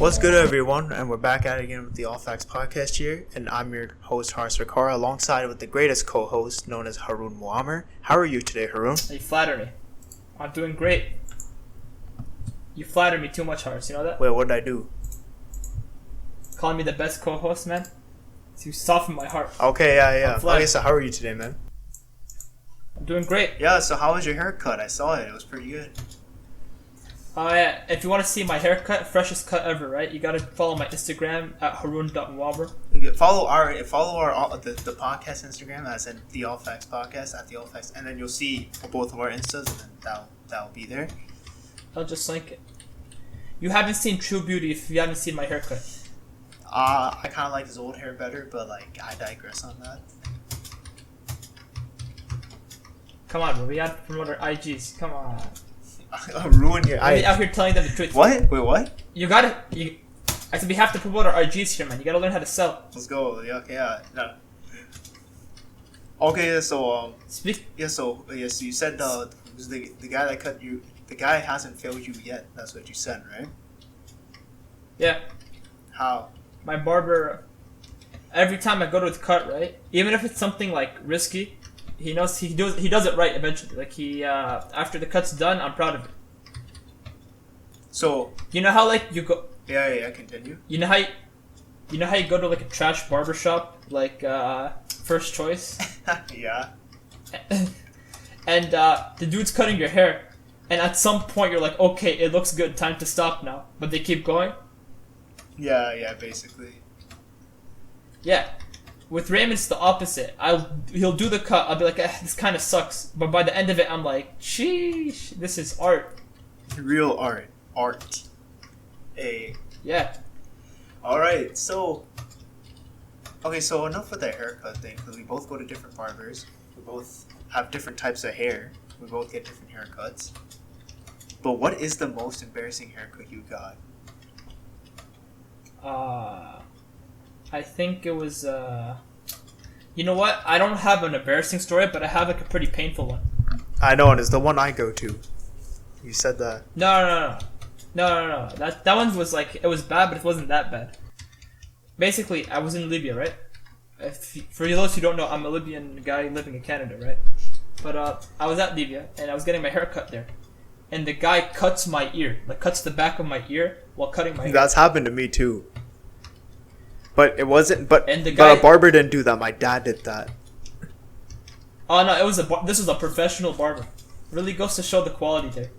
What's good, everyone? And we're back at it again with the All Facts podcast here, and I'm your host Haris Rakara, alongside with the greatest co-host known as Haroon Muammer. How are you today, Haroon? You flatter me. I'm doing great. You flatter me too much, Haris. You know that? Wait, what did I do? Calling me the best co-host, man. You soften my heart. Okay, yeah. Okay, so how are you today, man? I'm doing great. Yeah. So how was your haircut? I saw it. It was pretty good. Yeah. If you want to see my haircut, freshest cut ever, right? You gotta follow my Instagram at haroon.muammer. Follow our the podcast Instagram. That's at the All Facts podcast at the All Facts, and then you'll see both of our instas, and then that'll be there. I'll just link it. You haven't seen True Beauty if you haven't seen my haircut. I kind of like his old hair better, but like I digress on that. Come on, bro. We have to promote our IGs. Come on. Ruin your I'm out here telling them the truth. What? Wait, what? I said we have to promote our IGs here, man. You gotta learn how to sell. Let's go. Yeah, okay, yeah. No. Okay, so so you said the guy that cut you, the guy hasn't failed you yet. That's what you said, right? Yeah. How? My barber, every time I go to the cut, right? Even if it's something like risky, he knows he does it right eventually. Like after the cut's done, I'm proud of it. So you know how like you go. Yeah. Continue. You know how you go to like a trash barber shop, like First Choice. Yeah. And the dude's cutting your hair, and at some point you're like, okay, it looks good, time to stop now. But they keep going. Yeah, basically. Yeah. With Raymond, it's the opposite. He'll do the cut. I'll be like, this kind of sucks. But by the end of it, I'm like, sheesh, this is art. Real art. Yeah. Alright, so... Okay, so enough with the haircut thing, because we both go to different barbers. We both have different types of hair. We both get different haircuts. But what is the most embarrassing haircut you got? I think it was, you know what? I don't have an embarrassing story, but I have like a pretty painful one. I know, and it's the one I go to. You said that. No. That one was like, it was bad, but it wasn't that bad. Basically, I was in Libya, right? For those who don't know, I'm a Libyan guy living in Canada, right? But I was at Libya, and I was getting my hair cut there. And the guy cuts my ear, like cuts the back of my ear while cutting my hair. That's happened to me too. But it wasn't. But and the guy, but a barber didn't do that. My dad did that. Oh no! This was a professional barber. Really goes to show the quality there.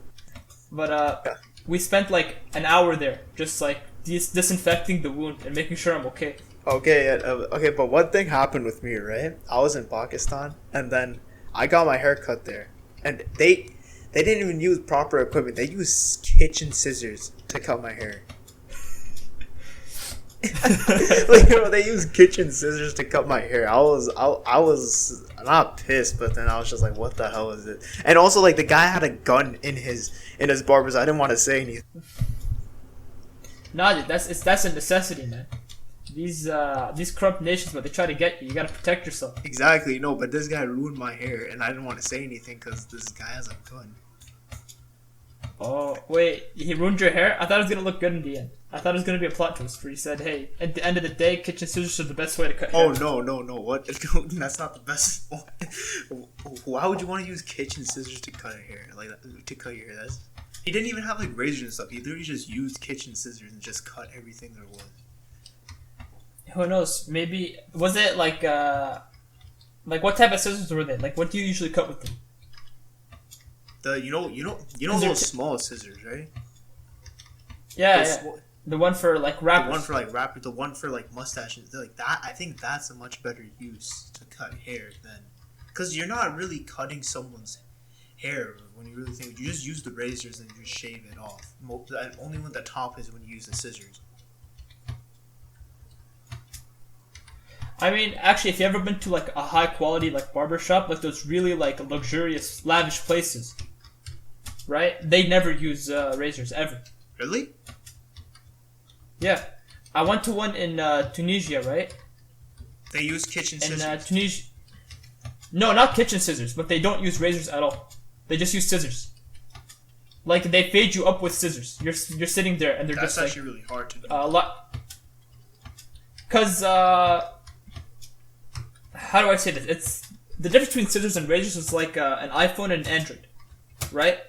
But yeah. We spent like an hour there, just like disinfecting the wound and making sure I'm okay. Okay. But one thing happened with me, right? I was in Pakistan, and then I got my hair cut there, and they didn't even use proper equipment. They used kitchen scissors to cut my hair. They used kitchen scissors to cut my hair. I was not pissed, but then I was just like, what the hell is it? And also, like, the guy had a gun in his barber's. I didn't want to say anything. Nah, dude, that's a necessity, man. These corrupt nations, but they try to get you. You gotta protect yourself. Exactly, no, but this guy ruined my hair, and I didn't want to say anything because this guy has a gun. Oh, wait, he ruined your hair? I thought it was gonna look good in the end. I thought it was gonna be a plot twist where he said, hey, at the end of the day, kitchen scissors are the best way to cut hair. Oh, no, what? That's not the best. Why would you want to use kitchen scissors to cut your hair? Like, to cut your hair? He didn't even have, like, razors and stuff. He literally just used kitchen scissors and just cut everything there was. Who knows? Maybe, was it like what type of scissors were they? Like, what do you usually cut with them? You know those small scissors, right? Yeah. The one for like rappers. The one for like mustaches. Like that. I think that's a much better use to cut hair than, because you're not really cutting someone's hair when you really think. You just use the razors and you just shave it off. Only when the top is when you use the scissors. I mean, actually, if you ever been to like a high quality like barber shop, like those really like luxurious, lavish places, right? They never use razors ever. Really? Yeah, I went to one in Tunisia, right? They use kitchen scissors. In Tunisia, no, not kitchen scissors, but they don't use razors at all. They just use scissors. Like they fade you up with scissors. You're sitting there and they're That's just actually really hard to do. a lot. Cause how do I say this? It's the difference between scissors and razors is like an iPhone and an Android, right?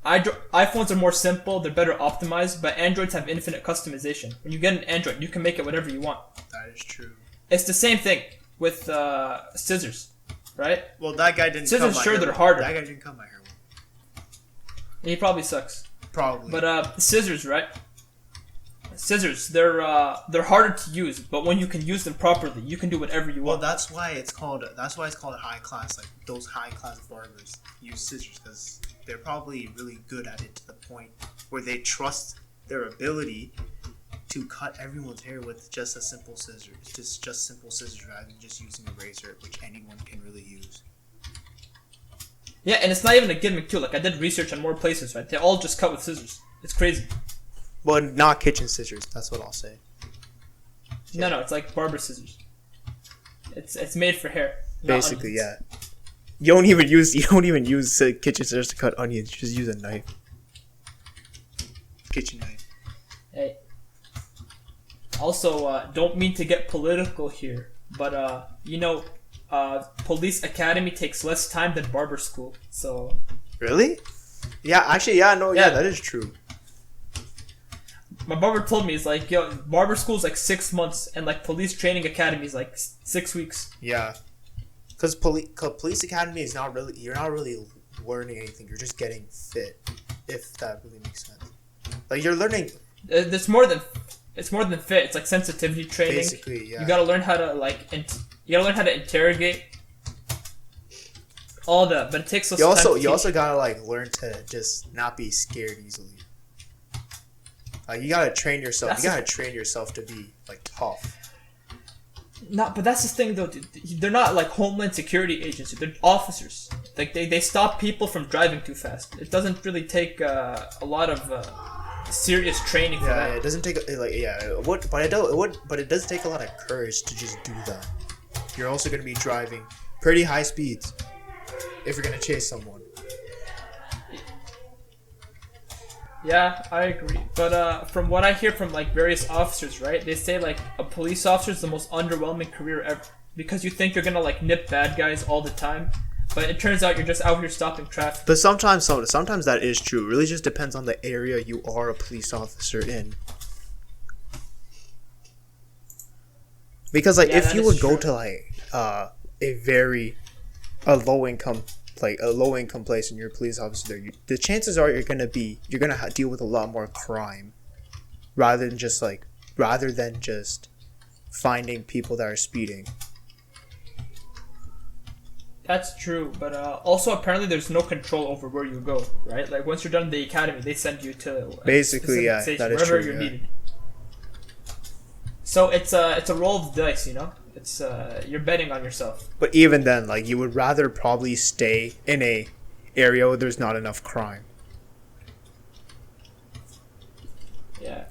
iPhones are more simple, they're better optimized, but Androids have infinite customization. When you get an Android, you can make it whatever you want. That is true. It's the same thing with scissors, right? Well, that guy didn't. Scissors, cut my sure, hair they're well. harder. That guy didn't cut my hair well. He probably sucks. Probably. But scissors, right? Scissors, they're harder to use, but when you can use them properly, you can do whatever you Well, want. that's why it's called high class. Like those high class barbers use scissors because they're probably really good at it to the point where they trust their ability to cut everyone's hair with just a simple scissors, just simple scissors rather than just using a razor, which anyone can really use. Yeah, and it's not even a gimmick too. Like I did research on more places, right? They all just cut with scissors. It's crazy. Well, not kitchen scissors. That's what I'll say. No, it's like barber scissors. It's made for hair. Basically, yeah. You don't even use kitchen scissors to cut onions. You just use a knife. Kitchen knife. Hey. Also, don't mean to get political here, but police academy takes less time than barber school. So. Really? Yeah. Actually, yeah. No. Yeah, Yeah. that is true. My barber told me, it's like, yo, barber school's like 6 months, and like police training academy is like 6 weeks. Yeah. Because police academy is not really, you're not really learning anything. You're just getting fit, if that really makes sense. Like you're learning. It's more than fit. It's like sensitivity training. Basically, yeah. You gotta learn how to you gotta learn how to interrogate. All that, but it takes us. You also gotta like learn to just not be scared easily. Like you gotta train yourself. Train yourself to be like tough. No, but that's the thing though. Dude. They're not like Homeland Security agency. They're officers. Like they stop people from driving too fast. It doesn't really take a lot of serious training for that. Yeah, it doesn't take but it does take a lot of courage to just do that. You're also gonna be driving pretty high speeds if you're gonna chase someone. Yeah, I agree. But from what I hear from like various officers, right? They say like a police officer is the most underwhelming career ever because you think you're gonna like nip bad guys all the time, but it turns out you're just out here stopping traffic. But sometimes that is true. It really just depends on the area you are a police officer in. Because like if you would go to like a low income place and you're a police officer there, the chances are you're gonna deal with a lot more crime rather than just finding people that are speeding. That's true, but also apparently there's no control over where you go, right? Like once you're done the academy, they send you to Basically, yeah, station, that is wherever true, you're yeah. needed. So it's a roll of the dice, you know. It's you're betting on yourself. But even then, like you would rather probably stay in a area where there's not enough crime. Yeah,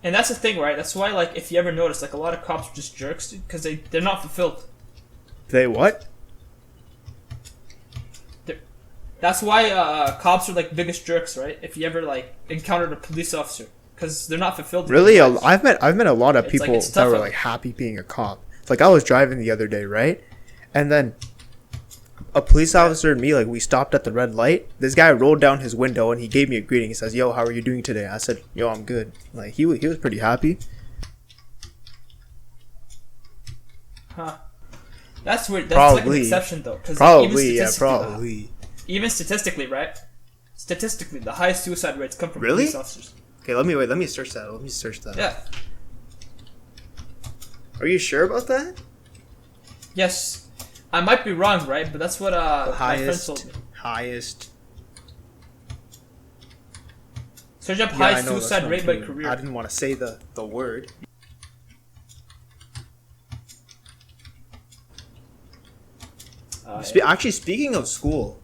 and that's the thing, right? That's why, like, if you ever notice, like a lot of cops are just jerks because they're not fulfilled. They what? That's why cops are like biggest jerks, right? If you ever like encountered a police officer, because they're not fulfilled. Really, I've met a lot of people it's that tough were like happy being a cop. Like I was driving the other day, right? And then a police officer and me, like we stopped at the red light. This guy rolled down his window and he gave me a greeting. He says, "Yo, how are you doing today?" I said, "Yo, I'm good." Like he was pretty happy. Huh. That's weird. That's like an exception though. Probably. Even statistically, right? Statistically, the highest suicide rates come from Really? police officers. Okay, let me search that. Yeah. Are you sure about that? Yes. I might be wrong, right? But that's what my friend told me. Highest. Search up Yeah, high I know, that's suicide what rate I'm by doing. career. I didn't want to say the word. Actually, speaking of school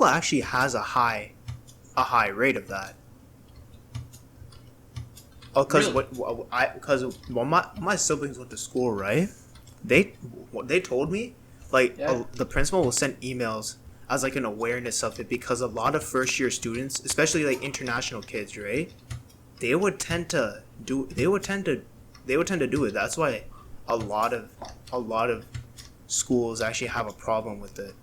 actually has a high rate of that. Oh, because Really? when my siblings went to school, right? They told me like Yeah. the principal will send emails as like an awareness of it, because a lot of first year students, especially like international kids, right? They would tend to do it. That's why a lot of schools actually have a problem with it.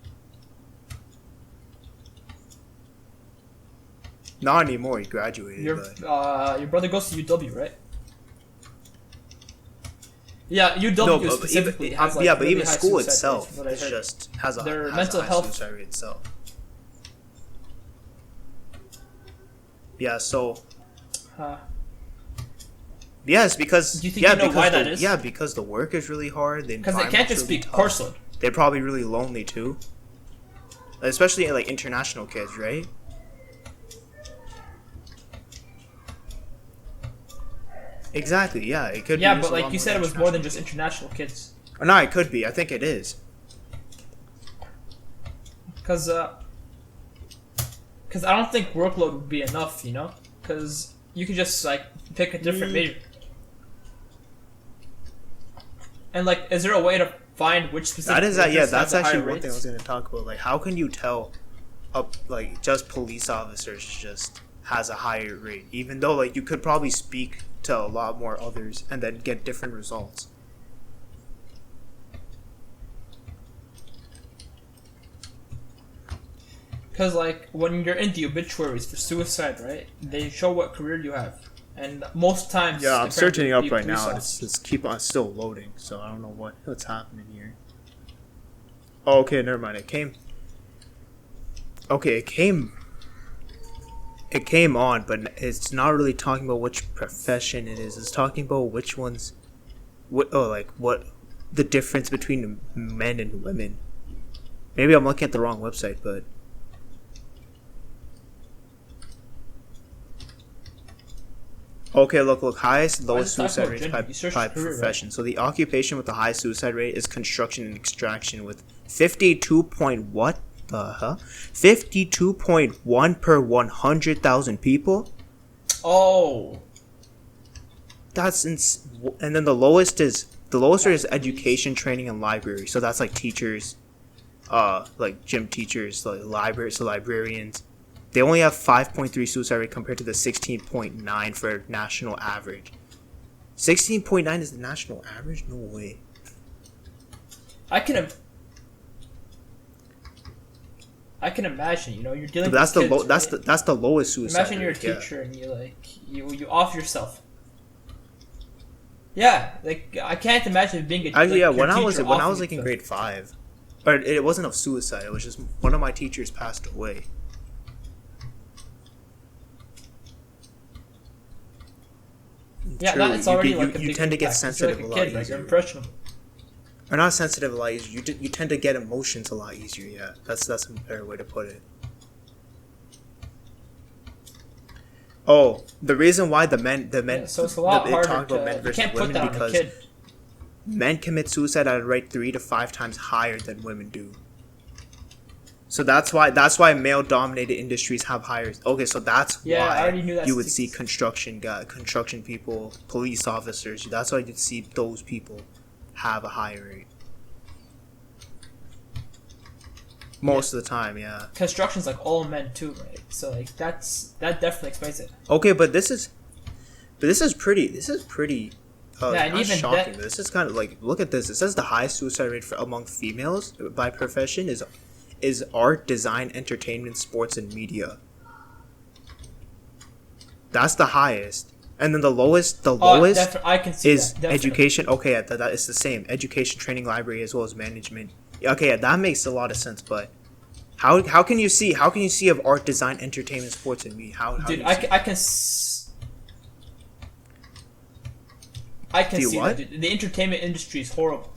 Not anymore. He graduated. Your brother goes to UW, right? Yeah, UW specifically has like but really even high school suicide itself rates, what I is heard. just has a Their has mental a high health- suicide rate itself. Yeah. So. Yes, because Do you think you know why that is? Yeah, because the work is really hard. Because they can't just be course load. They're probably really lonely too, especially like international kids, right? Exactly. Yeah, it could. Yeah, be but used a lot like you more said, than it was more than international just kids. international kids. Or no, it could be. I think it is. Because I don't think workload would be enough, you know? Because you could just like pick a different major. And like, is there a way to find which specific? That is that. Yeah, majors have that's the actually higher one thing I rates? was going to talk about. Like, how can you tell, like just police officers just has a higher rate, even though like you could probably speak to a lot more others and then get different results. Because like when you're in the obituaries for suicide, right? They show what career you have, and most times. Yeah, I'm apparently searching it up be right police now. officers. It's keep on still loading, so I don't know what's happening here. Oh, okay, never mind. It came. Okay, it came on, but it's not really talking about which profession it is. It's talking about which ones, what the difference between men and women. Maybe I'm looking at the wrong website, but. Okay, look, highest, lowest Why is it suicide talking rates about by gender? You searched career, right? profession. So the occupation with the highest suicide rate is construction and extraction with 52.1 per 100,000 people. Oh. That's and then the lowest is education, training, and library. So that's like teachers, like gym teachers, like librarians. They only have 5.3 suicide rate compared to the 16.9 for national average. 16.9 is the national average? No way. I can imagine, you know, you're dealing But that's with the kids, right? that's the lowest suicide Imagine you're a rate. Yeah. teacher and you off yourself. Yeah, like I can't imagine being a Actually, yeah. your When I teacher was offing like in yourself. grade 5, but it wasn't of suicide. It was just one of my teachers passed away. Yeah, True, that's already you like a you big tend to get impact. sensitive You're a like lot kid, like you're easier. impressionable. Or not sensitive a lot easier. You tend to get emotions a lot easier. Yeah, that's a better way to put it. Oh, the reason why the men Yeah, so it's a lot they harder talk about men you versus can't put women that on a because kid. men commit suicide at a rate 3 to 5 times higher than women do. So that's why male dominated industries have higher. Okay, so that's Yeah, I why already knew that you would see statistics. construction people, police officers. That's why you'd see those people have a higher rate. Most of the time, yeah. Construction's like all men too, right? So like that definitely explains it. Okay, but this is pretty. Yeah, and not even shocking. that- But this is kind of like, look at this. It says the highest suicide rate among females by profession is art, design, entertainment, sports, and media. That's the highest, and then the lowest I can see is that, definitely. education. Okay, yeah, that is the same. Education, training, library, as well as management. Okay, yeah, that makes a lot of sense. But how can you see of art, design, entertainment, sports, and media? How Dude, do you I see can, I can s- I can Do you see what? that, dude. The entertainment industry is horrible.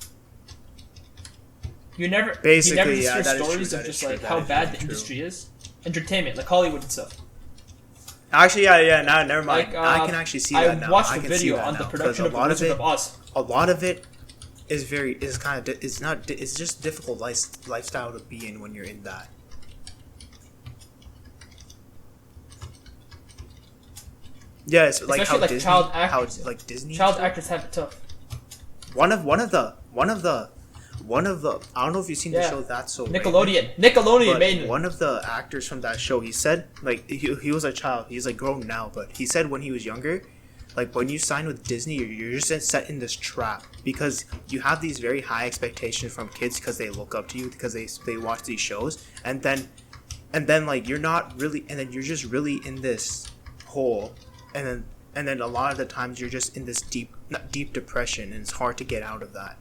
You never Basically, just yeah, hear that is true, stories that of is just true, like that how is bad really the true. industry is. Entertainment, like Hollywood and stuff. Actually, yeah. Now, never mind. Like, I can actually see I that now. watched I a can see video that on now, the 'cause production of The Wizard of Oz. a lot of it it's just difficult lifestyle to be in when you're in that. Yeah, it's like Especially how like Disney, child actors. how like Disney. Child actors have it tough. One of the one of the I don't know if you've seen the show That's So Raven. Nickelodeon But made one of the actors from that show, he said, like, he was a child. He's, like, grown now, but he said when he was younger, like, when you sign with Disney, you're just set in this trap. Because you have these very high expectations from kids because they look up to you, because they watch these shows. And then, like, you're not really, and then you're just really in this hole. And then a lot of the times you're just in this deep depression, and it's hard to get out of that.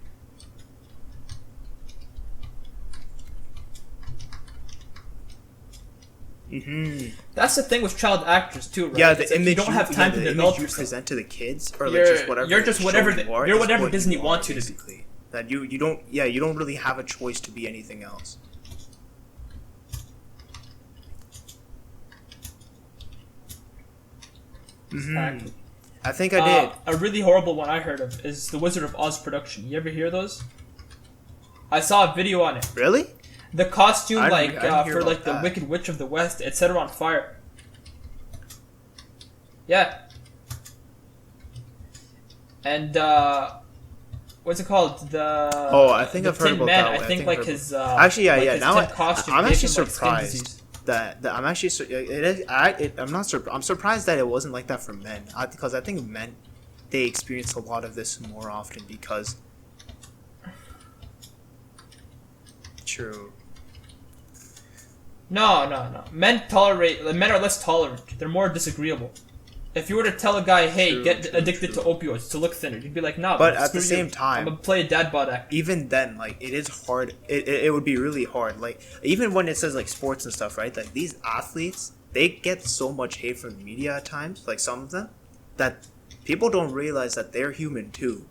Mm-hmm. That's the thing with child actors too, right? Yeah, the image you don't have time to develop you yourself. present to the kids, or like just whatever. You're just whatever. You're whatever Disney wants you to be. That you don't really have a choice to be anything else. Exactly. I think I did. A really horrible one I heard of is the Wizard of Oz production. You ever hear those? I saw a video on it. Really? The costume, for like the Wicked Witch of the West, it set her on fire. Yeah. And what's it called? I think I've heard about Man, that. I think like his actually, yeah, like yeah. his Now costume I'm actually gave him, like, skin surprised disease. that I'm actually I'm surprised that it wasn't like that for men. Because I think men, they experience a lot of this more often because. True. No. Men are less tolerant. They're more disagreeable. If you were to tell a guy, hey, get addicted to opioids to look thinner, you'd be like, nah. But at the same time, I'm gonna play a dad bod actor. Even then, like, it is hard. It would be really hard. Like, even when it says like sports and stuff, right? Like, these athletes, they get so much hate from the media at times, like some of them, that people don't realize that they're human too.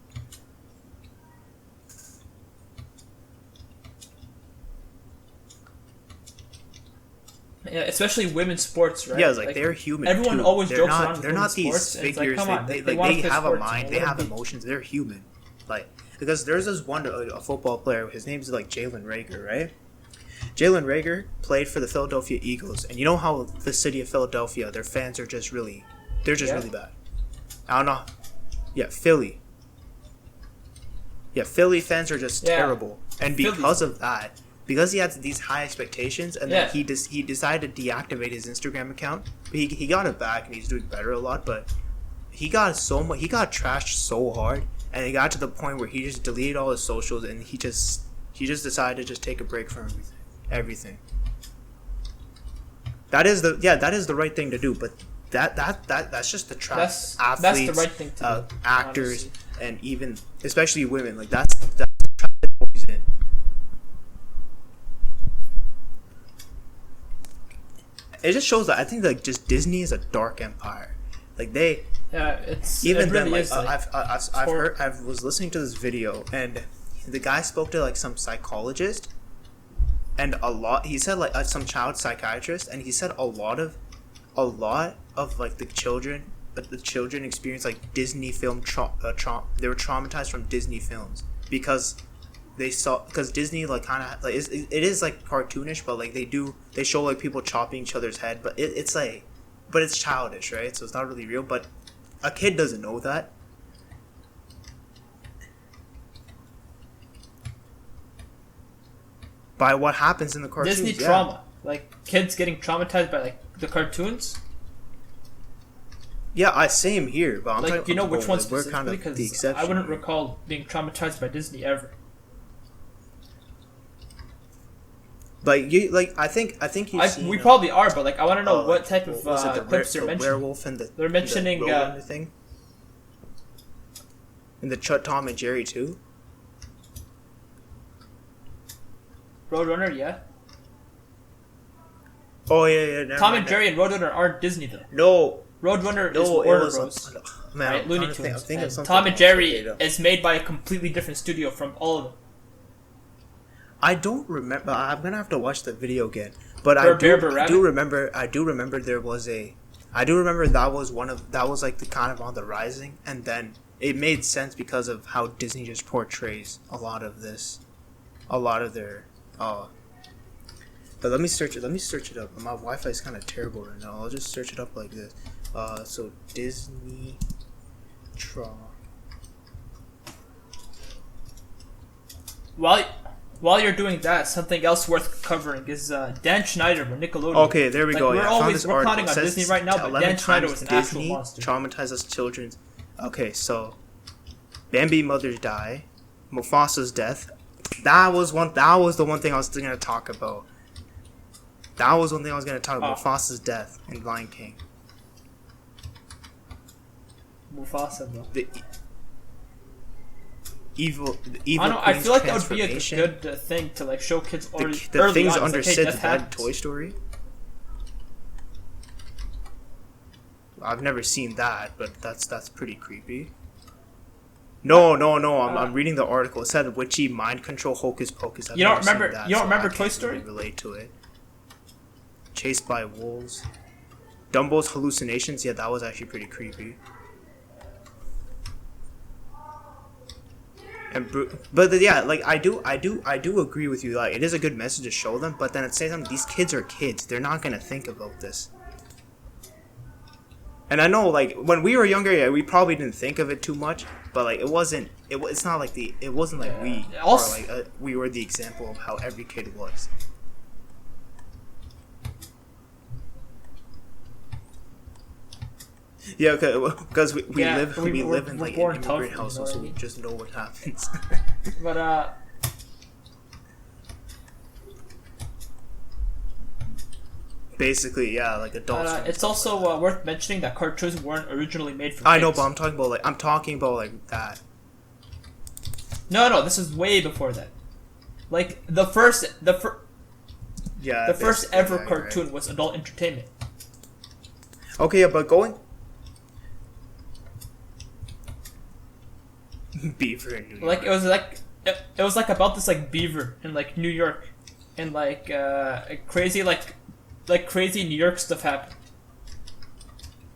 Yeah, especially women's sports, right? Yeah, it's like they're human. Everyone too. always they're jokes not, around. They're not these sports, figures. like, they have a mind. They have emotions. They're human. Like, because there's this one a football player. His name's like Jalen Reagor, right? Jalen Reagor played for the Philadelphia Eagles, and you know how the city of Philadelphia, their fans are just really, really bad. I don't know. Yeah, Philly. Yeah, Philly fans are just terrible, and because of that. Because he had these high expectations, and then he decided to deactivate his Instagram account. But he got it back, and he's doing better a lot. But he got trashed so hard, and it got to the point where he just deleted all his socials, and he just decided to just take a break from everything. That is the right thing to do. But that's just the trap. Athletes, that's the right thing to do, actors, honestly. And even especially women. Like that's the trap they're always in. It just shows that I think like just Disney is a dark empire. Like they, it's even it then. really Like I was listening to this video, and the guy spoke to like some psychologist, and he said like some child psychiatrist, and he said a lot of like the children experience like Disney film they were traumatized from Disney films because Disney like kind of like it is like cartoonish, but like they show like people chopping each other's head, but it's childish, right? So it's not really real, but a kid doesn't know that. By what happens in the cartoons. Disney trauma, like kids getting traumatized by like the cartoons. Yeah, same here, but I'm like talking, which ones we're kind of because the exception. I wouldn't recall being traumatized by Disney ever. Like I think you've seen. We probably are, but like I want to know what type of clips they're mentioning. Werewolf and they're mentioning the thing. And the Tom and Jerry too. Roadrunner, yeah. Oh yeah. Tom and Jerry and Roadrunner aren't Disney though. No. Roadrunner is Warner Bros. Man, right? Looney Tunes. And Tom and Jerry is made by a completely different studio from all of them. I don't remember. I'm gonna have to watch the video again. But I do remember there was that was like the kind of on the rising, and then it made sense because of how Disney just portrays a lot of their. But let me search it up. My Wi-Fi is kind of terrible right now. I'll just search it up like this. So Disney While while you're doing that, something else worth covering is Dan Schneider from Nickelodeon. Okay, there we Like, go. we're Yeah, I found always this we're article. counting It on says Disney right now, but 11 Dan Schneider times was an actual Disney monster. traumatizes children. Okay, so Bambi mothers die. Mufasa's death. That was the one thing I was gonna talk about. That was one thing I was gonna talk about. Oh. Mufasa's death in Lion King. Mufasa, bro. The evil I don't know. I queen's feel like that would be a transformation. good thing to like show kids The early, things on. It's like, under hey, Sid's death bed, happens. Toy Story. I've never seen that, but that's pretty creepy. No. I'm reading the article. It said witchy mind control hocus pocus. I've You don't never seen remember- that, you don't so remember I Toy can't Story? really relate to it. Chased by wolves. Dumbo's hallucinations. Yeah, that was actually pretty creepy. But yeah, like I do agree with you. Like it is a good message to show them, but then at the same time, these kids are kids. They're not gonna think about this. And I know, like when we were younger, yeah, we probably didn't think of it too much. But like it wasn't. It's not like it wasn't like we Also- or like we were the example of how every kid was. Yeah, because we Yeah, live we're in we're like born an tough, immigrant you know household, what I so we mean? just know what happens. But Basically, yeah, like adults. it's also worth mentioning that cartoons weren't originally made for kids. I know, but I'm talking about like that. No, this is way before that. Like the first Yeah. the first basically, ever yeah, you're cartoon was adult entertainment. right. Okay, yeah, but going. Beaver in New York. Like it was like about this like beaver in like New York, and like crazy crazy New York stuff happened.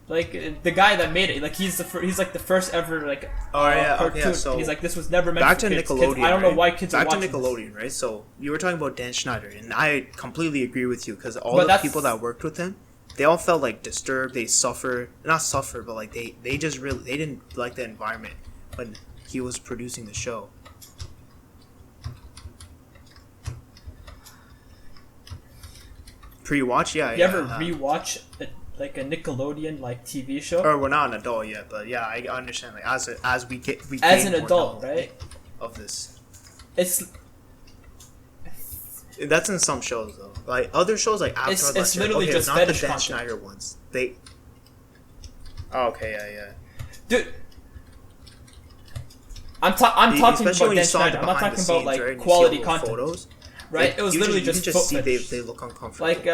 Like the guy that made it, like he's like the first ever like Oh yeah, cartoon. okay. Yeah, so he's like this was never meant back for to kids. Nickelodeon. Kids, I don't know right? why kids back are watching to this. Nickelodeon, right? So you were talking about Dan Schneider, and I completely agree with you because all But the that's- people that worked with him, they all felt like disturbed. They not suffer, but like they just really they didn't like the environment when he was producing the show. Pre-watch, yeah. You ever rewatch like a Nickelodeon like TV show? Or we're not an adult yet, but yeah, I understand. Like as we As gain an more adult, knowledge right? of this. It's That's in some shows though. Like other shows, like Avatar. It's literally okay, just not the fetish Dan content. Schneider ones. They. Oh, okay, yeah. dude. I'm talking Especially about when you Dan saw Schneider. the I'm not behind talking the about scenes, like right? And you see quality all the content, photos, right? It was literally you can just just see foot fetish. they look uncomfortable. Like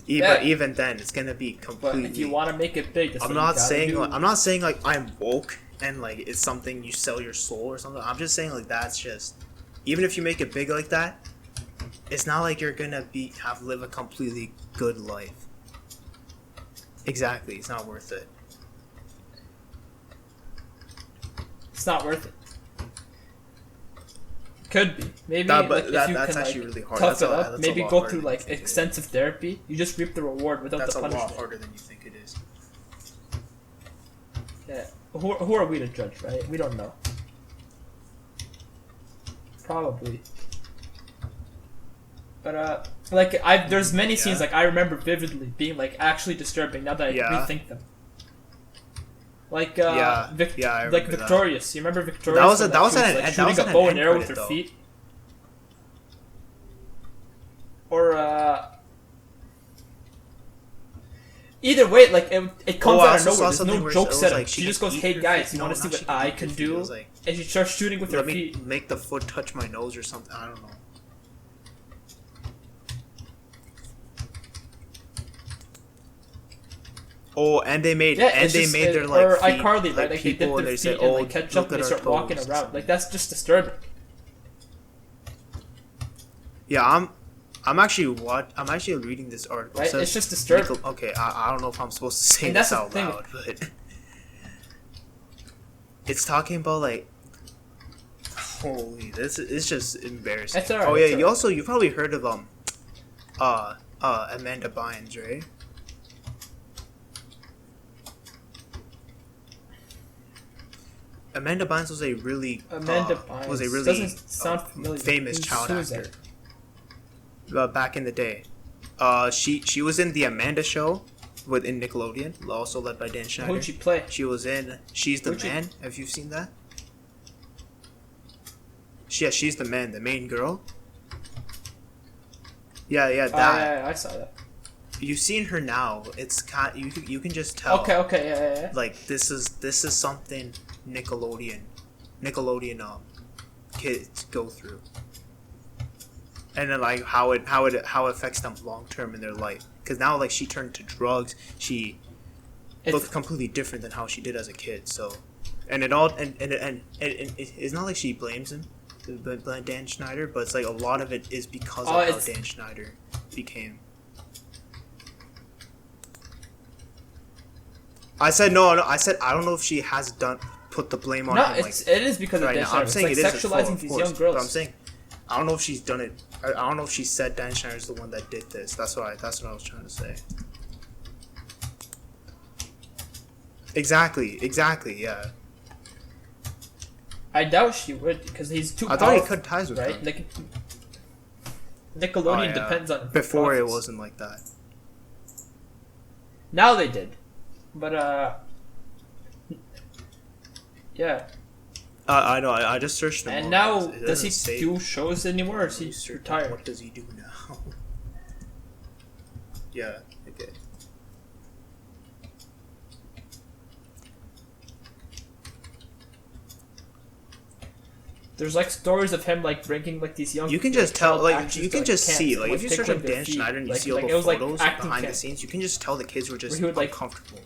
yeah. Even then, it's gonna be but completely. if you want to make it big, that's I'm what not you gotta saying do. like, I'm not saying like I'm woke and like it's something you sell your soul or something. I'm just saying like that's just even if you make it big like that, it's not like you're gonna live a completely good life. Exactly, it's not worth it. It's not worth it. Could be. Maybe But like, if that's you can actually like really hard. tough it up, That's a maybe lot go harder through than like you think it is. extensive therapy. You just reap the reward without That's the a lot punishment. harder than you think it is. Yeah. Who are we to judge, right? We don't know. Probably. But like there's many scenes Yeah. like I remember vividly being like actually disturbing now that I Yeah. rethink them. Like I remember like that. Victorious. You remember Victorious? That was when, that was she at like, that shooting was a at bow an and end arrow with credit, her though. feet. Or either way, like it comes I out of also saw nowhere. There's something no where joke it was set up. like She she just could goes, eat "Hey her guys, feet." you No, want to see not what she could I eat her can feet. It do?" was like, And she starts shooting with her let me feet. make the foot touch my nose or something. I don't know. Oh, and they made Yeah, and it's they just, made their or like feet, iCarly, like right? Like they people dip and their they feet say, and "Oh, like catch look up and at they our start walking toes." around. Like that's just disturbing. Yeah, I'm actually reading this article. Right? It says It's just disturbing. Okay, I don't know if I'm supposed to say And this that's the out thing. loud, but it's talking about like, holy, this is just embarrassing. That's alright, Oh yeah, it's you probably heard of Amanda Bynes, right? Amanda Bynes was a really doesn't sound familiar. famous child actor. Back in the day, she was in the Amanda Show in Nickelodeon, also led by Dan Schneider. Who'd she play? She was in She's the Man. Have you seen that? Yeah, She's the Man, the main girl. Yeah, that. Yeah, I saw that. You've seen her now. It's you can just tell. Okay, yeah. Like this is something Nickelodeon kids go through, and then like how it affects them long term in their life. Because now like she turned to drugs. She looks completely different than how she did as a kid. So, and it's not like she blames him, Dan Schneider, but it's like a lot of it is because of how Dan Schneider became. I said no. I said I don't know if she has put the blame on him. No, it is because of Dan Schneider. I'm saying it's it like is sexualizing these young girls. But I'm saying I don't know if she's done it. I don't know if she said Dan Schneider's the one that did this. That's what I was trying to say. Exactly. Yeah. I doubt she would because he's too. I thought he cut ties with her. Like, Nickelodeon depends on before profits. It wasn't like that. Now they did, but yeah. I know. I just searched him. And now, does he do shows anymore, or is he retired? What does he do now? Yeah. Okay. There's like stories of him like bringing like these young. You can just tell, like you can to, just like, see, camps, like if you search up Dan Schneider and you see all the photos behind the scenes, you can just tell the kids were just uncomfortable.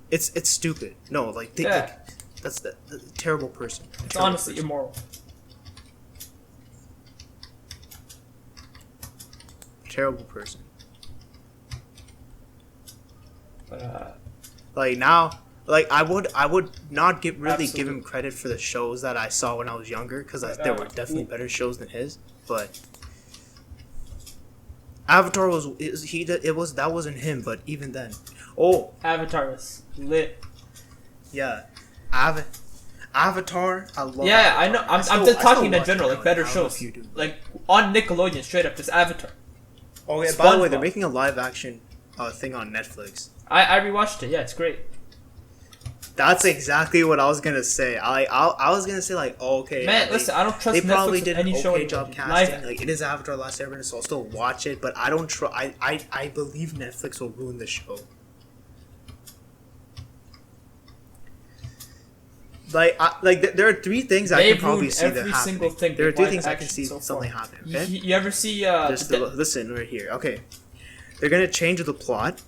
It's stupid. No, like that's the terrible person. It's honestly immoral. Terrible person. But like now. Like I would not give him credit for the shows that I saw when I was younger because there were definitely better shows than his. But Avatar that wasn't him. But even then, Avatar was lit. Yeah, Avatar. I love. Yeah, Avatar. I know. I'm just talking in general, like better shows. Like on Nickelodeon, straight up, just Avatar. Oh yeah. By the way, they're making a live action thing on Netflix. I rewatched it. Yeah, it's great. That's exactly what I was gonna say. I was gonna say like, okay. Man, listen, I don't trust they Netflix probably did any an show okay job casting. Live. Like it is Avatar: Last Airbender, so I'll still watch it. But I don't trust. I believe Netflix will ruin the show. There are three things I can probably see that happening. Single thing. There are three things I can see something happening. Okay? You ever see? Listen right here. Okay, they're gonna change the plot.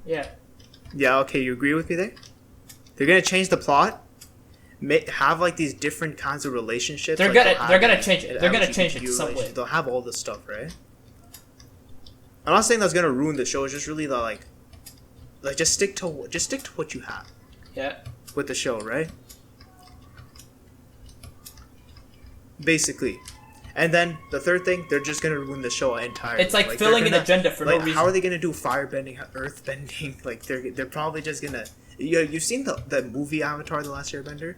Yeah. Yeah, okay, you agree with me there? They're gonna change the plot, have like these different kinds of relationships. They're gonna change it. They're gonna change it in some way. They'll have all this stuff, right? I'm not saying that's gonna ruin the show. It's just really like just stick to what you have. Yeah. With the show, right? Basically. And then the third thing, they're just gonna ruin the show entirely. It's like filling an agenda for no reason. How are they gonna do fire bending, earth bending? Like they're probably just gonna. You've seen the movie Avatar: The Last Airbender?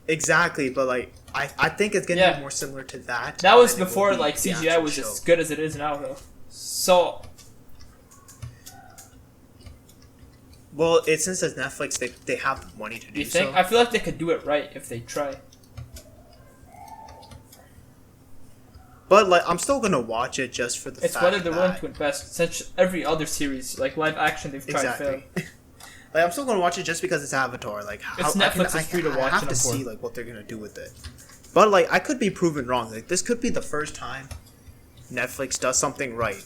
Exactly, but like I think it's gonna be more similar to that. That was before like CGI was as good as it is now, though. So. Well, since it's Netflix, they have the money to do so. You think? I feel like they could do it right if they try. But like, I'm still gonna watch it just for the fact that... It's whether they're willing to invest, since every other series, like live action, they've tried to fail. Like, I'm still gonna watch it just because it's Avatar. Like, it's Netflix is free to watch. I have to see like what they're gonna do with it. But like, I could be proven wrong. Like, this could be the first time Netflix does something right.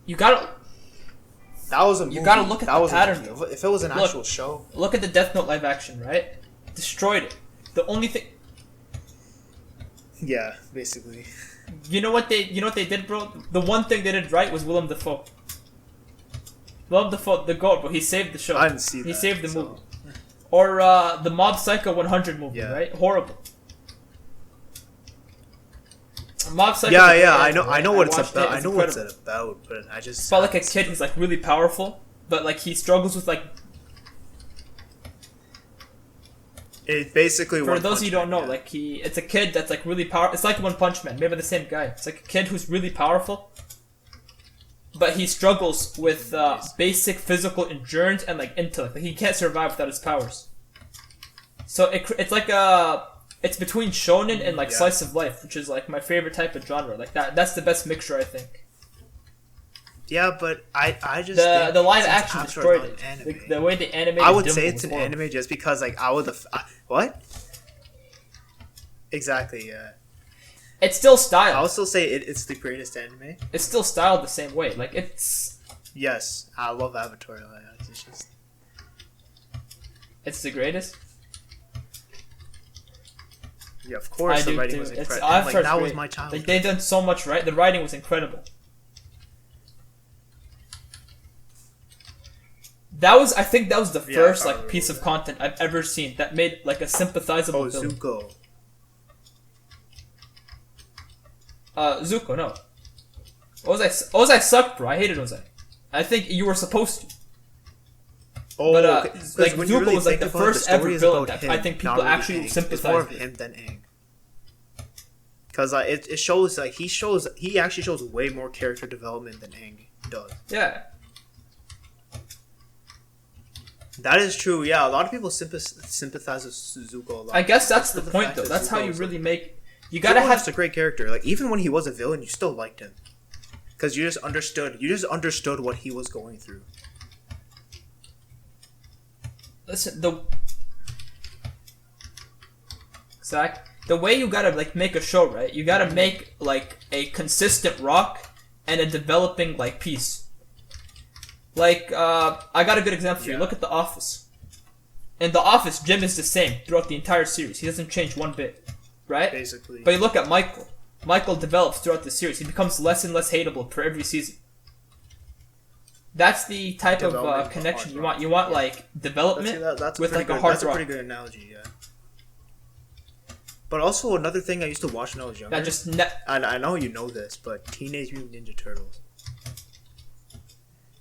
You gotta. That was a movie. You gotta look at the pattern. If it was an actual show. Look at the Death Note live action, right? Destroyed it. The only thing. Yeah, basically. You know what they did, bro? The one thing they did right was Willem Dafoe. Willem Dafoe, the GOAT, bro. He saved the show. I didn't see that. He saved the movie. Or the Mob Psycho 100 movie, right? Horrible. Mob Psycho. Yeah. I know what it's watched about. it. I It's know what it's incredible. about, but I just. It's about like a kid who's like really powerful, but like he struggles with like. It basically. For those of you who don't know, like it's a kid that's like really powerful. It's like One Punch Man, made by the same guy. It's like a kid who's really powerful, but he struggles with basic physical endurance and like intellect. Like, he can't survive without his powers. So it's like it's between shonen and like slice of life, which is like my favorite type of genre. Like that's the best mixture, I think. Yeah, but I just the live action destroyed it. The way the anime. I would say it's an anime just because like what? Exactly. Yeah. It's still styled. I'll still say it's the greatest anime. It's still styled the same way. Like it's. Yes, I love Avatar. It's the greatest. Yeah, of course. The writing was incredible. Like, that was my childhood. Like they've done so much right. The writing was incredible. I think that was the first like piece of content I've ever seen that made like a sympathizable villain. Zuko. Zuko, no. Ozai sucked, bro. I hated Ozai. I think you were supposed to. But like Zuko really was like the first ever villain that I think people actually sympathized with. It's more of him than Aang. Because it shows like he actually shows way more character development than Aang does. Yeah. That is true. Yeah, a lot of people sympathize with Zuko a lot. I guess that's the point, though. That's how you really make. You gotta have just a great character. Like even when he was a villain, you still liked him because you just understood what he was going through. Listen, Zach, the way you gotta like make a show, right? You gotta make like a consistent rock and a developing like piece. Like, I got a good example for you. Look at The Office. In The Office, Jim is the same throughout the entire series. He doesn't change one bit, right? Basically. But you look at Michael. Michael develops throughout the series. He becomes less and less hateable per every season. That's the type of connection you want. You want like development with like a hard rock. That's a pretty good analogy, yeah. But also another thing I used to watch when I was younger. And I know you know this, but Teenage Mutant Ninja Turtles.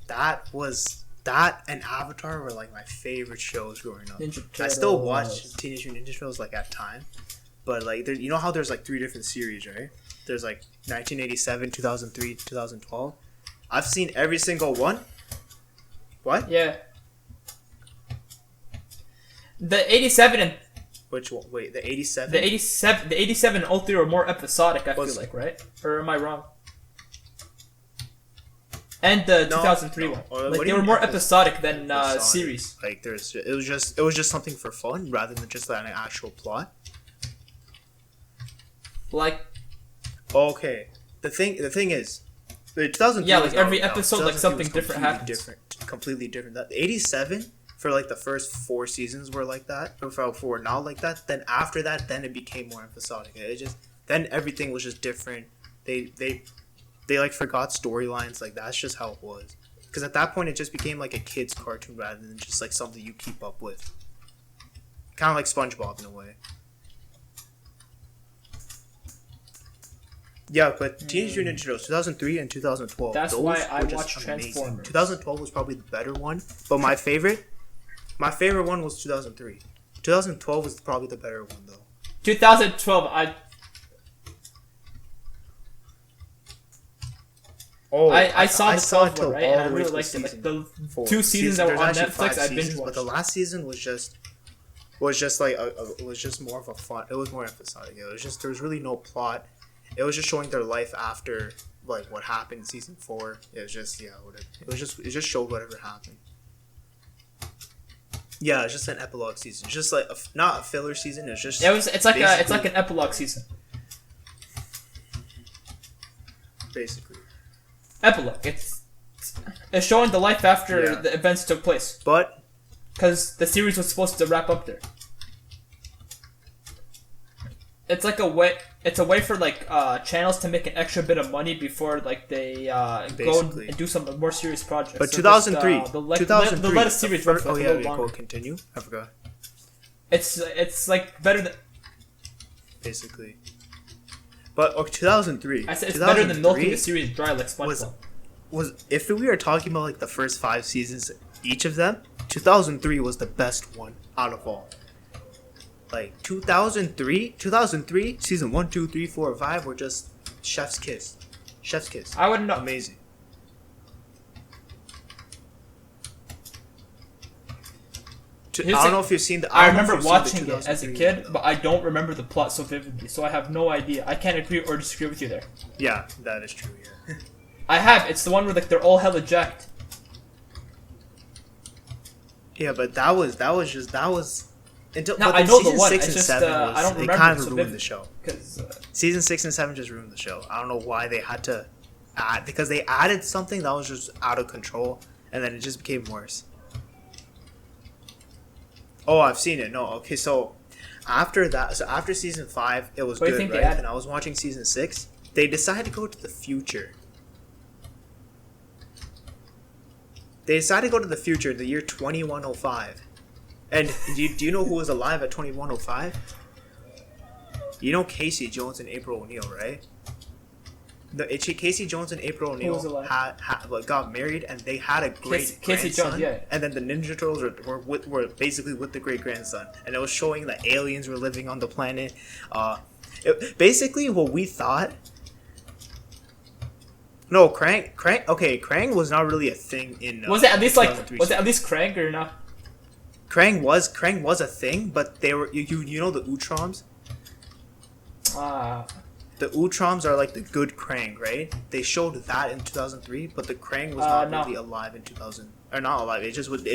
That and Avatar were like my favorite shows growing up. I still watch Teenage Mutant Ninja Turtles like at time, but like you know how there's like 3 different series, right? There's like 1987, 2003, 2012. I've seen every single one. What? Yeah. The 87 and which one? Wait, the 87. The 87 and 03 are more episodic. I feel like, right? Or am I wrong? And the 2003 one, like they were more episodic than series. Like it was just something for fun rather than just an actual plot. Like, okay, the thing is, the 2003. Yeah, like every episode, like something different happens. Completely different. That 87 for like the first 4 seasons were like that, or for not like that. Then after that, then it became more episodic. Then everything was just different. They like forgot storylines. Like that's just how it was. Because at that point, it just became like a kid's cartoon rather than just like something you keep up with. Kind of like SpongeBob in a way. Yeah, but Teenage Mutant Ninja Turtles 2003 and 2012. That's why I watched Transformers. 2012 was probably the better one, but my favorite one was 2003. 2012 was probably the better one though. 2012, I saw the 12 one, right? And I really liked it. Like the 2 seasons that were on Netflix, I binge watched. But the last season was just like it was just more of a fun. It was more episodic. It was just there was really no plot. It was just showing their life after like what happened in season 4. It was just it just showed whatever happened. Yeah, it's just an epilogue season. It's just like not a filler season. It's just it's like an epilogue season. Basically. Epilogue. It's showing the life after the events took place. But because the series was supposed to wrap up there. It's like a way. It's a way for like channels to make an extra bit of money before like they go and do some more serious projects. But 2003, 2003, the latest series. Continue. I forgot. It's like better than. Basically. But okay, 2003. I said it's better than milking the 2003 series dry like SpongeBob. was if we were talking about like the first 5 seasons, each of them, 2003 was the best one out of all. Like 2003, season 1, 2, 3, 4, 5 were just chef's kiss. Chef's kiss. I wouldn't know. Amazing. I don't know if you've seen the. I remember watching the it as a kid, but I don't remember the plot so vividly, so I have no idea. I can't agree or disagree with you there. Yeah, that is true. Yeah. I have. It's the one where like they're all hella jacked. Yeah, but that was until No, but I know the season one. 6 It's and just 7 I don't they remember kind it of so ruined the vividly. show. Because Season 6 and 7 just ruined the show. I don't know why they had to add, because they added something that was just out of control, and then it just became worse. Oh, I've seen it. No, okay, so after that, so after season 5, it was What do you good, think they right? added? And I was watching season 6. They decided to go to the future. They decided to go to the future, the year 2105. And do you know who was alive at 2105? You know Casey Jones and April O'Neil, right? Casey Jones and April Who was O'Neil alive? got married, and they had a great Casey grandson. Jones, yeah. And then the Ninja Turtles were basically with the great grandson, and it was showing that aliens were living on the planet. Basically, what we thought. No, Krang. Okay, Krang was not really a thing in. was it at least like 2003 was it at least Crank or not? Krang was a thing, but they were you know the Utroms. The Utroms are like the good Krang, right? They showed that in 2003, but the Krang was not no. really alive in 2000, or not alive. It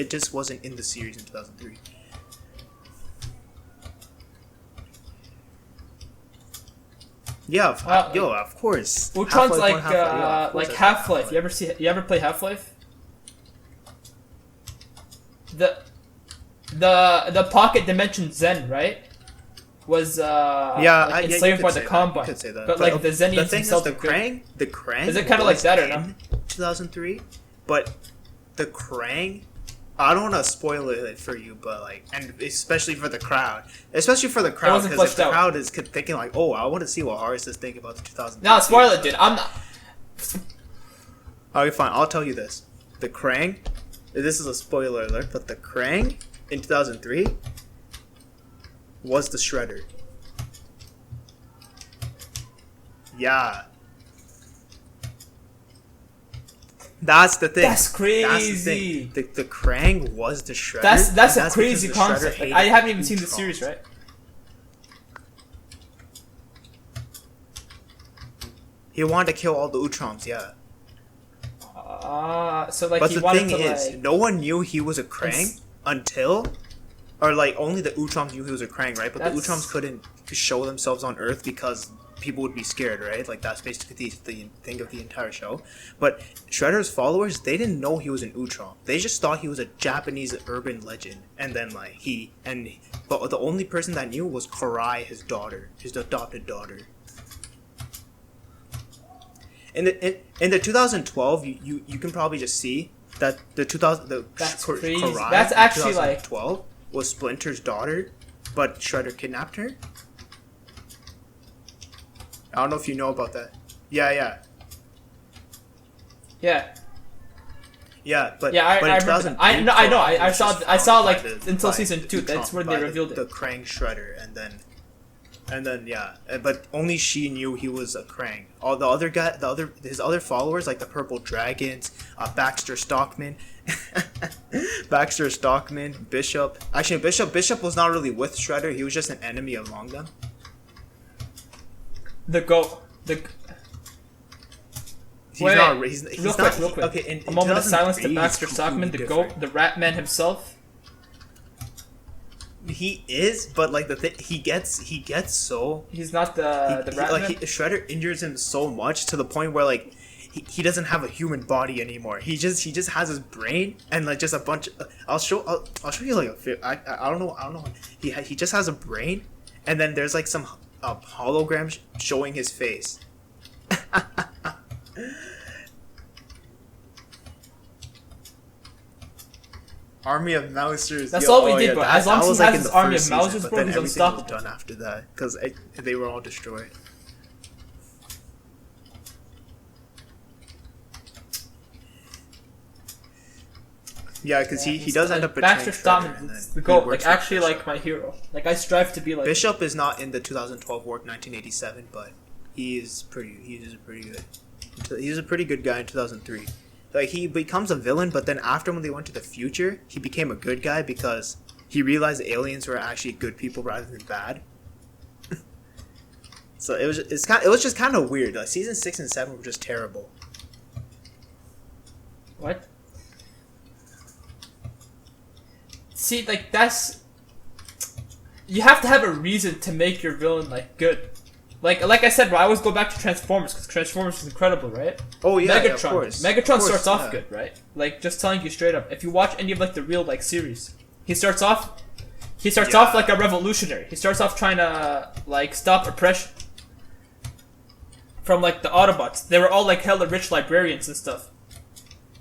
just wasn't in the series in 2003. Yeah, of course. Ultron's Half-Life like 1, Half-Life, yeah, of course like I Half-Life. Half-Life. You ever play Half-Life? The pocket dimension Zen, right? Was enslaved by the Combine. You could say that. But like the the Zenians thing is, themselves the are good. Krang. Is it kinda like was that or in no? 2003, but the Krang. I don't want to spoil it for you, but like, and especially for the crowd, because if the fleshed out. crowd is thinking like, oh, I want to see what Horace is thinking about the 2003. No, spoil it, dude. I'm not. Okay, fine. I'll tell you this: the Krang. This is a spoiler alert, but the Krang in 2003 was the Shredder. Yeah. That's the thing. That's crazy. That's the thing. The Krang was the Shredder. That's and a crazy because the Shredder concept. Like, hated I haven't even seen the Utrons. series, right? He wanted to kill all the Utrons, yeah. So like But he the wanted thing to is, like. no one knew he was a Krang until, or like only the Utrons knew he was a Krang, right? But the That's- Utrons couldn't show themselves on Earth because people would be scared, right? Like that's basically the thing of the entire show. But Shredder's followers, they didn't know he was an Utron. They just thought he was a Japanese urban legend. And then like but the only person that knew was Karai, his daughter, his adopted daughter. In the 2012, you can probably just see that That's crazy. Karai That's in actually like 2012 was Splinter's daughter, but Shredder kidnapped her. I don't know if you know about that. Yeah. yeah. But Yeah, I but in remember. 2003, I know. Karai I was saw. just I saw found like by until by season 2. Utron, That's when by they revealed the it. Krang Shredder, and then yeah, but only she knew he was a Krang. All the other his other followers, like the Purple Dragons, Baxter Stockman, Bishop. Actually, Bishop was not really with Shredder. He was just an enemy among them. The goat. He's Wait, not. He's real not. quick. Okay, in A moment of silence to 2003, Baxter he's Stockman, the completely goat, the Rat Man himself. He is, but like he gets so He's not the Rat Man. Shredder injures him so much to the point where like he doesn't have a human body anymore. He just has his brain and like just a bunch. I'll show you like I don't know. He just has a brain, and then there's like some hologram showing his face. Army of Mousers. That's all we did, yeah, bro. As long as was, he has in his the army first of Mousers, season, but bro, then he's everything was unstoppable. done after that because they were all destroyed. Yeah, because he does end up betraying Baxter Shredder, Stockman and then is the he goat. works Like with actually, Bishop. like my hero. Like I strive to be like Bishop is not in the 2012 work 1987, but he is pretty good. He's a pretty good guy in 2003. Like he becomes a villain, but then after when they went to the future, he became a good guy because he realized the aliens were actually good people rather than bad. So it was just kind of weird. Like season 6 and 7 were just terrible. What? See, like that's you have to have a reason to make your villain like good. Like I said, I always go back to Transformers because Transformers is incredible, right? Oh yeah, Megatron. yeah, of course. Megatron Of course, starts yeah. off good, right? Like just telling you straight up. If you watch any of like the real like series, he starts off like a revolutionary. He starts off trying to like stop oppression from like the Autobots. They were all like hella rich librarians and stuff.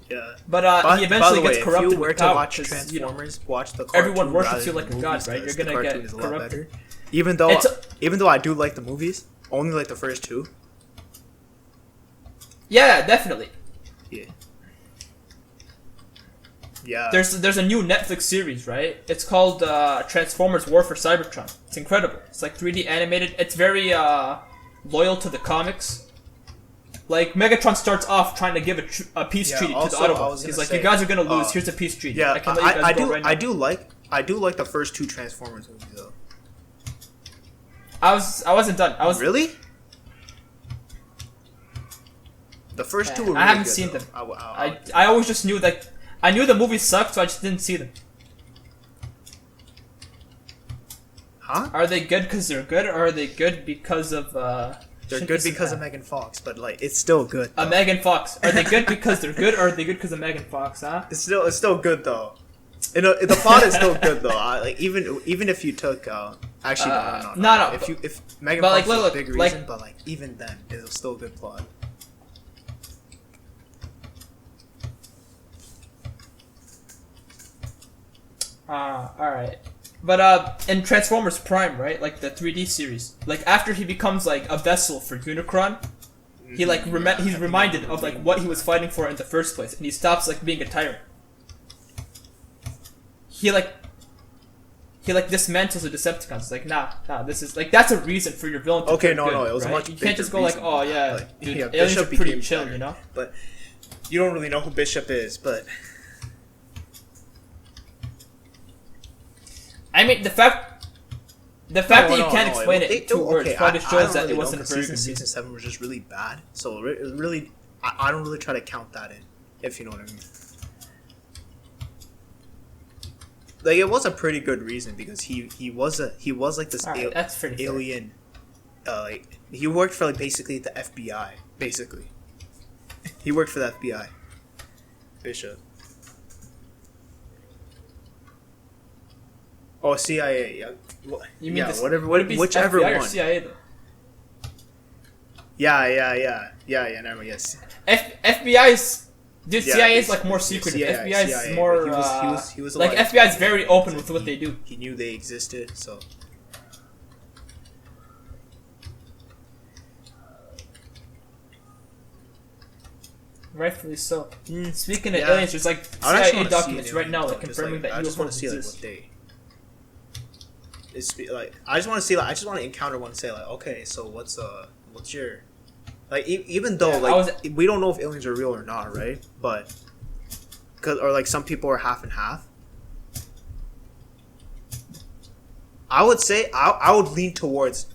Yeah. But he eventually gets corrupted if you were with to power, watch 'cause, Transformers, watch the cartoon. everyone worships rather you like than a the god, movies, right? You're 'cause the gonna cartoon get is a lot corrupted. better. Even though I do like the movies, only like the first two. Yeah, definitely. Yeah. Yeah. There's a new Netflix series, right? It's called Transformers: War for Cybertron. It's incredible. It's like 3D animated. It's very loyal to the comics. Like Megatron starts off trying to give a peace treaty to the also, I Autobots. was He's gonna like, say, "You guys are gonna lose. Here's a peace treaty. Yeah, I can let you guys go right now." I do like the first two Transformers movies though. I wasn't done. I was Really? The first two were really I haven't good, seen though. them. I always just knew like I knew the movies sucked, so I just didn't see them. Huh? Are they good because they're good, or are they good because of They're good because of Megan Fox, but like it's still good. Megan Fox? Are they good because they're good, or are they good because of Megan Fox? Huh? It's still good though. The plot is still good though. Like even if you took actually no. If Megan but, Fox like, was a look, big like- reason, but like even then it was still a good plot. Alright. But in Transformers Prime, right? Like the 3D series, like after he becomes like a vessel for Unicron, he like he's reminded of like what he was fighting for in the first place, and he stops like being a tyrant. He dismantles the Decepticons. It's like nah, this is like that's a reason for your villain to Okay, turn no, good, no, it was a right? much You can't just go bigger like, oh reason yeah, than that. dude, Yeah, aliens Bishop are pretty became chill, better. you know. But you don't really know who Bishop is, but I mean, the fact that you can't explain it in two words probably shows that it wasn't a very good season 6 reason. and 7 were just really bad. So really, I don't really try to count that in, if you know what I mean. Like it was a pretty good reason because he was like this Alright, that's pretty fair. alien. Like he worked for like basically the FBI. Basically, he worked for the FBI. Bishop. Oh, CIA. Yeah. You mean yeah, this, whatever. would it be Whichever FBI or one. CIA though? Yeah. Never. Yes. FBI's dude. Yeah, CIA is it's- like more secretive. CIA, FBI is CIA, more. but he was like alive. FBI is very open with what they do. He knew they existed, so. Rightfully so. Speaking of Yeah. aliens, there's like I would actually CIA wanna see documents an right alien now though, like just, confirming that I just want UFOs to see like exist. what they. It's like I just want to see like I just want to encounter one and say like okay so what's your like even though Yeah, like we don't know if aliens are real or not, right? But cause or like some people are half and half. I would say I would lean towards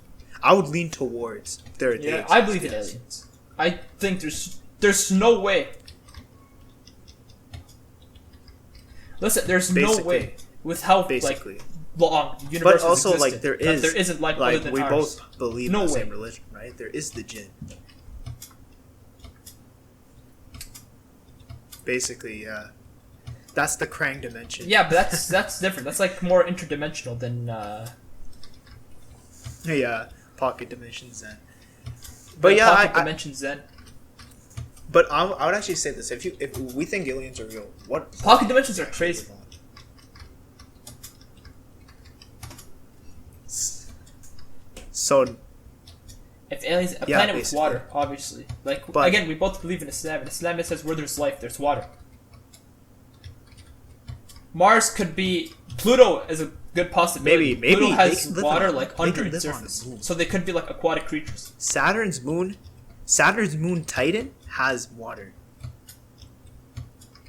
there. Yeah, I believe in aliens. I think there's no way. Listen, there's no Basically. way with how Basically. like long the universe But also, has like existed, there that there isn't life like other than we ours. both believe No in the way. same religion, right? There is the jinn. Basically, yeah. That's the Krang dimension. Yeah, but that's different. That's like more interdimensional than Yeah, pocket dimensions then. But yeah, pocket dimensions. Then but I would actually say this: if we think aliens are real, what pocket dimensions are crazy. So If aliens, a Yeah, planet with basically. water, obviously. Like But- again, we both believe in Islam. And Islam says where there's life, there's water. Mars could be. Pluto is a good possibility. Maybe Pluto they has can live water on- like they under can its live on the surface, moon. so they could be like aquatic creatures. Saturn's moon Titan has water.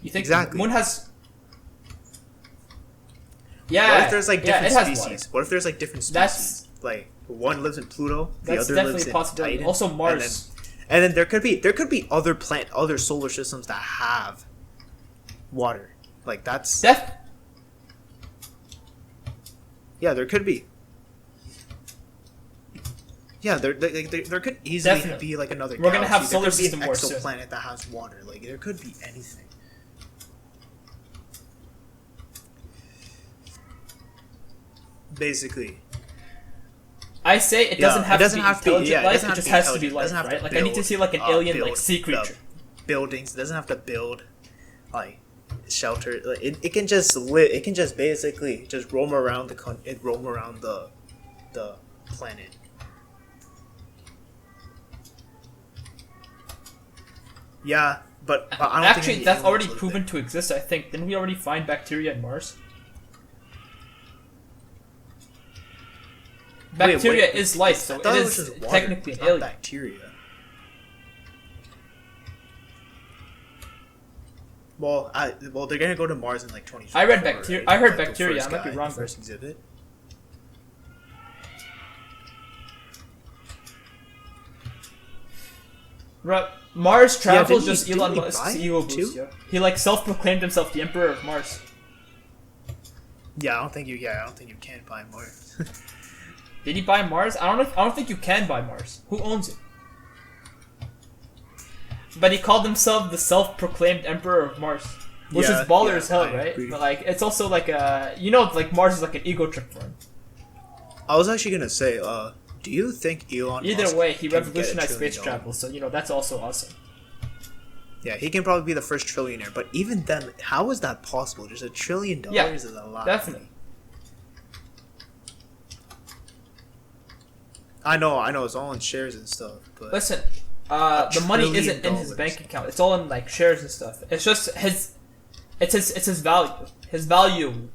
You think Exactly. the moon has? Yeah. What if there's like different it has water. species? What if there's like different species? That's- like one lives in Pluto, the That's other definitely lives a in possibility. Titan, Also Mars. and then there could be other solar systems that have water. Like that's yeah, there could be. Yeah, there could easily Definitely. be like another. We're gonna galaxy. have solar there could be system an wars soon. exoplanet that has water. Like there could be anything. Basically, I say it doesn't have to be intelligent it life. doesn't It have just to be has to be intelligent. It life, doesn't have to right? Like I need to build, see like an alien like build sea the creature. buildings. It doesn't have to build like shelter. Like, it can just live. It can just basically just roam around the planet. Yeah, but I don't think Actually, any that's aliens already live proven there. to exist. I think. Didn't we already find bacteria in Mars? Bacteria wait, is life, I so thought it was is just water, technically an not alien. bacteria. Well, they're gonna go to Mars in like 20. I read bacteria. Right? I heard Like, the bacteria. I first might be guy, wrong. the first exhibit. Mars travel is didn't just he- Elon didn't he Musk's buy it ego too? boost. Yeah. He like self-proclaimed himself the Emperor of Mars. Yeah, I don't think you can buy Mars. Did he buy Mars? I don't think you can buy Mars. Who owns it? But he called himself the self-proclaimed Emperor of Mars, which Yeah, is baller yeah, as hell, I right? agree. But like, it's also like like Mars is like an ego trip for him. I was actually gonna say, do you think Elon Either Musk way, he can get revolutionized $1 space trillion? travel, so that's also awesome. Yeah, he can probably be the first trillionaire. But even then, how is that possible? Just $1 trillion is a lot. Definitely. I know, it's all in shares and stuff. But Listen, the money $1 isn't in his trillion. bank account. It's all in like shares and stuff. It's just it's his value.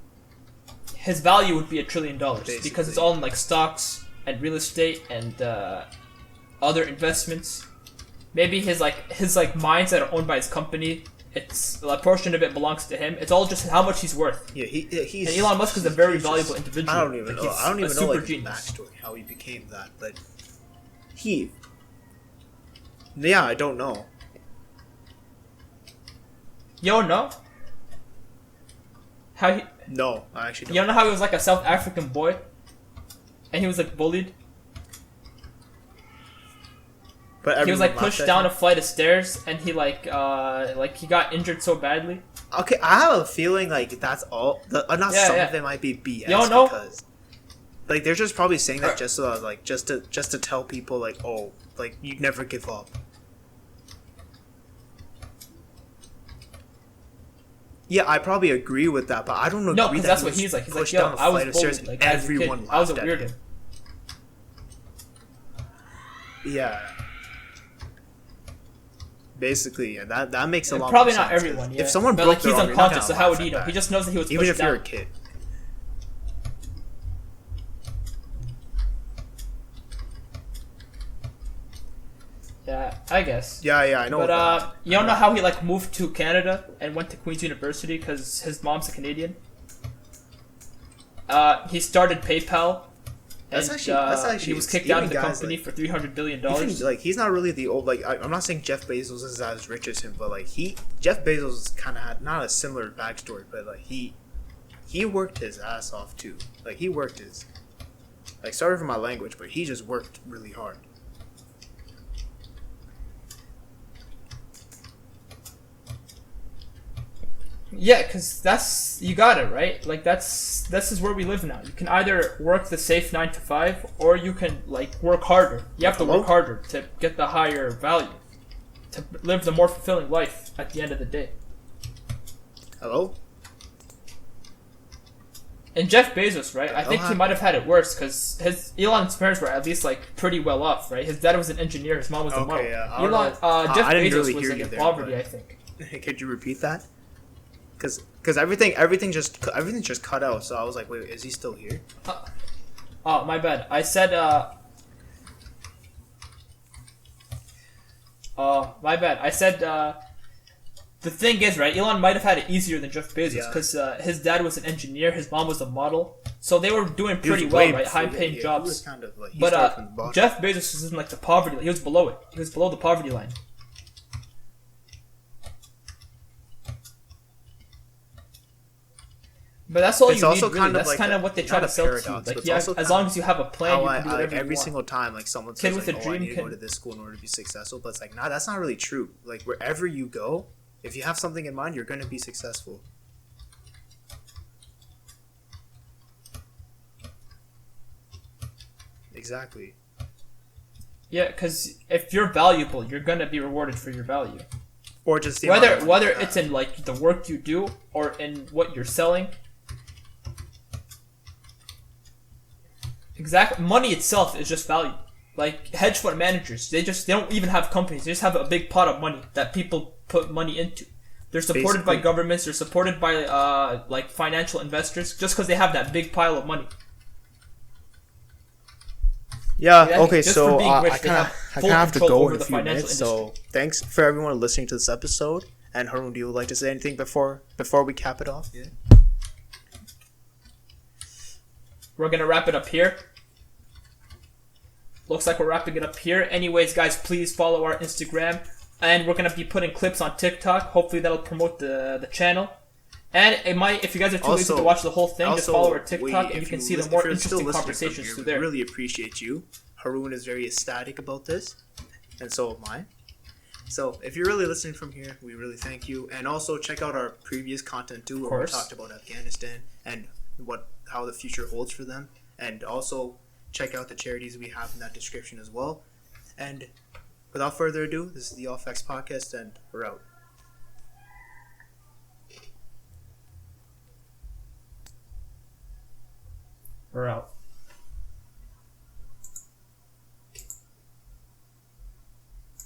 His value would be $1 trillion because it's Basically. all in like stocks and real estate and other investments. Maybe his mines that are owned by his company. It's a portion of it belongs to him. It's all just how much he's worth. yeah, he's. And Elon Musk is a very he's valuable just- individual. I don't even Like, know. he's I don't a even know super like the genius. backstory how he became that, but yeah, I don't know. You don't know how he. No, I actually don't. You don't know how he was like a South African boy, and he was like bullied. But He was like everyone pushed laughed down at a flight of stairs, and he like he got injured so badly. him. Okay, I have a feeling like that's all. Not Yeah, some yeah. of it might be BS. You don't know? Because, like, they're just probably saying that just so like just to tell people like, oh, like you never give up. Yeah, I probably agree with that, but I don't agree. No, because that that's he what was he's like. He's like, pushed yo, down a I was flight of stairs bullied. and Like, as a kid, everyone I was a laughed at weirdo. him. Yeah. Basically, yeah, that makes a lot. Probably more not sense, everyone. 'cause Yeah. If someone but broke like their he's arm, you're not unconscious, so gonna how laugh would he at know? that. He just knows that he was Even pushed if you're a down. kid. Yeah, I guess. Yeah, I know. But that. you don't know how he like moved to Canada and went to Queen's University because his mom's a Canadian. He started PayPal. That's and, actually he was kicked out of the even guys company like- for $300 billion. Even, like he's not really the old like I'm not saying Jeff Bezos is as rich as him, but like Jeff Bezos kind of had not a similar backstory, but like he worked his ass off too. Like he worked his like sorry for my language, but he just worked really hard. Yeah, because you got it, right? Like this is where we live now. You can either work the safe 9 to 5, or you can like work harder. You have to Hello? work harder to get the higher value, to live the more fulfilling life at the end of the day. Hello? And Jeff Bezos, right? I think he Hi. might have had it worse because Elon's parents were at least like pretty well off, right? His dad was an engineer, his mom was a model. Okay, yeah, I don't know. Jeff I didn't Bezos really was hear like you in there, poverty, but- I think. Could you repeat that? Because Because everything's just cut out. So I was like, wait, is he still here? Oh, my bad. I said my bad. I said the thing is, right, Elon might have had it easier than Jeff Bezos because his dad was an engineer, his mom was a model, so they were doing pretty well, right? High-paying jobs. He was kind of like, but Jeff Bezos was in like the poverty. He was below it. He was below the poverty line. But that's all it's you also need, really. kind of That's like kind of what they try to sell to you. Like, yeah, as long as you have a plan, you can do whatever every you want. single time, like someone Kid says, with like, a I dream need to go to this school in order to be successful. But it's like, nah, that's not really true. Like wherever you go, if you have something in mind, you're gonna be successful. Exactly. Yeah, because if you're valuable, you're gonna be rewarded for your value. Or just the whether it's in like the work you do or in what you're selling. Exactly, money itself is just value. Like hedge fund managers, they don't even have companies. They just have a big pot of money that people put money into. They're supported by governments. They're supported by like financial investors just because they have that big pile of money. Yeah, okay, just so rich, I kind of have to go in a few minutes. So thanks for everyone listening to this episode. And Harun, do you would like to say anything before we cap it off? Yeah. We're going to wrap it up here. Looks like we're wrapping it up here. Anyways, guys, please follow our Instagram. And we're going to be putting clips on TikTok. Hopefully that'll promote the channel. And it might, if you guys are too lazy to watch the whole thing, just follow our TikTok and you can see the more interesting conversations through there. We really appreciate you. Harun is very ecstatic about this. And so am I. So if you're really listening from here, we really thank you. And also check out our previous content too, where we talked about Afghanistan and how the future holds for them. And also check out the charities we have in that description as well. And without further ado, this is the All Facts Podcast, and we're out. We're out.